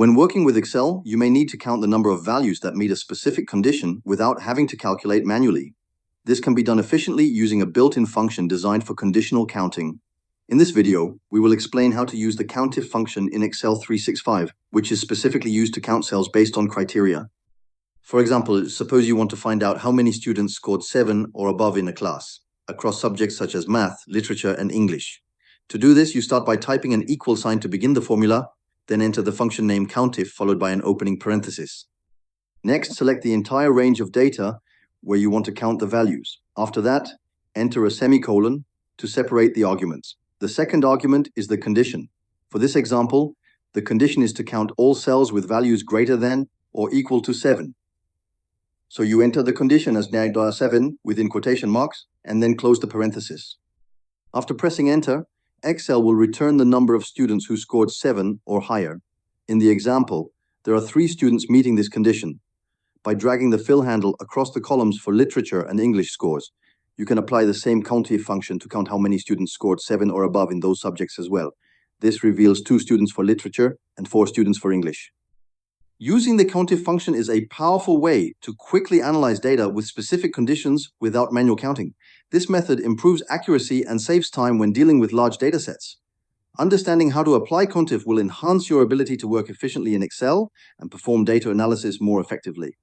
When working with Excel, you may need to count the number of values that meet a specific condition without having to calculate manually. This can be done efficiently using a built-in function designed for conditional counting. In this video, we will explain how to use the COUNTIF function in Excel 365, which is specifically used to count cells based on criteria. For example, suppose you want to find out how many students scored 7 or above in a class, across subjects such as math, literature, and English. To do this, you start by typing an equal sign to begin the formula, then enter the function name COUNTIF followed by an opening parenthesis. Next, select the entire range of data where you want to count the values. After that, enter a semicolon to separate the arguments. The second argument is the condition. For this example, the condition is to count all cells with values greater than or equal to 7. So you enter the condition as $7 within quotation marks and then close the parenthesis. After pressing enter, Excel will return the number of students who scored 7 or higher. In the example, there are 3 students meeting this condition. By dragging the fill handle across the columns for literature and English scores, you can apply the same COUNTIF function to count how many students scored 7 or above in those subjects as well. This reveals 2 students for literature and 4 students for English. Using the COUNTIF function is a powerful way to quickly analyze data with specific conditions without manual counting. This method improves accuracy and saves time when dealing with large data sets. Understanding how to apply COUNTIF will enhance your ability to work efficiently in Excel and perform data analysis more effectively.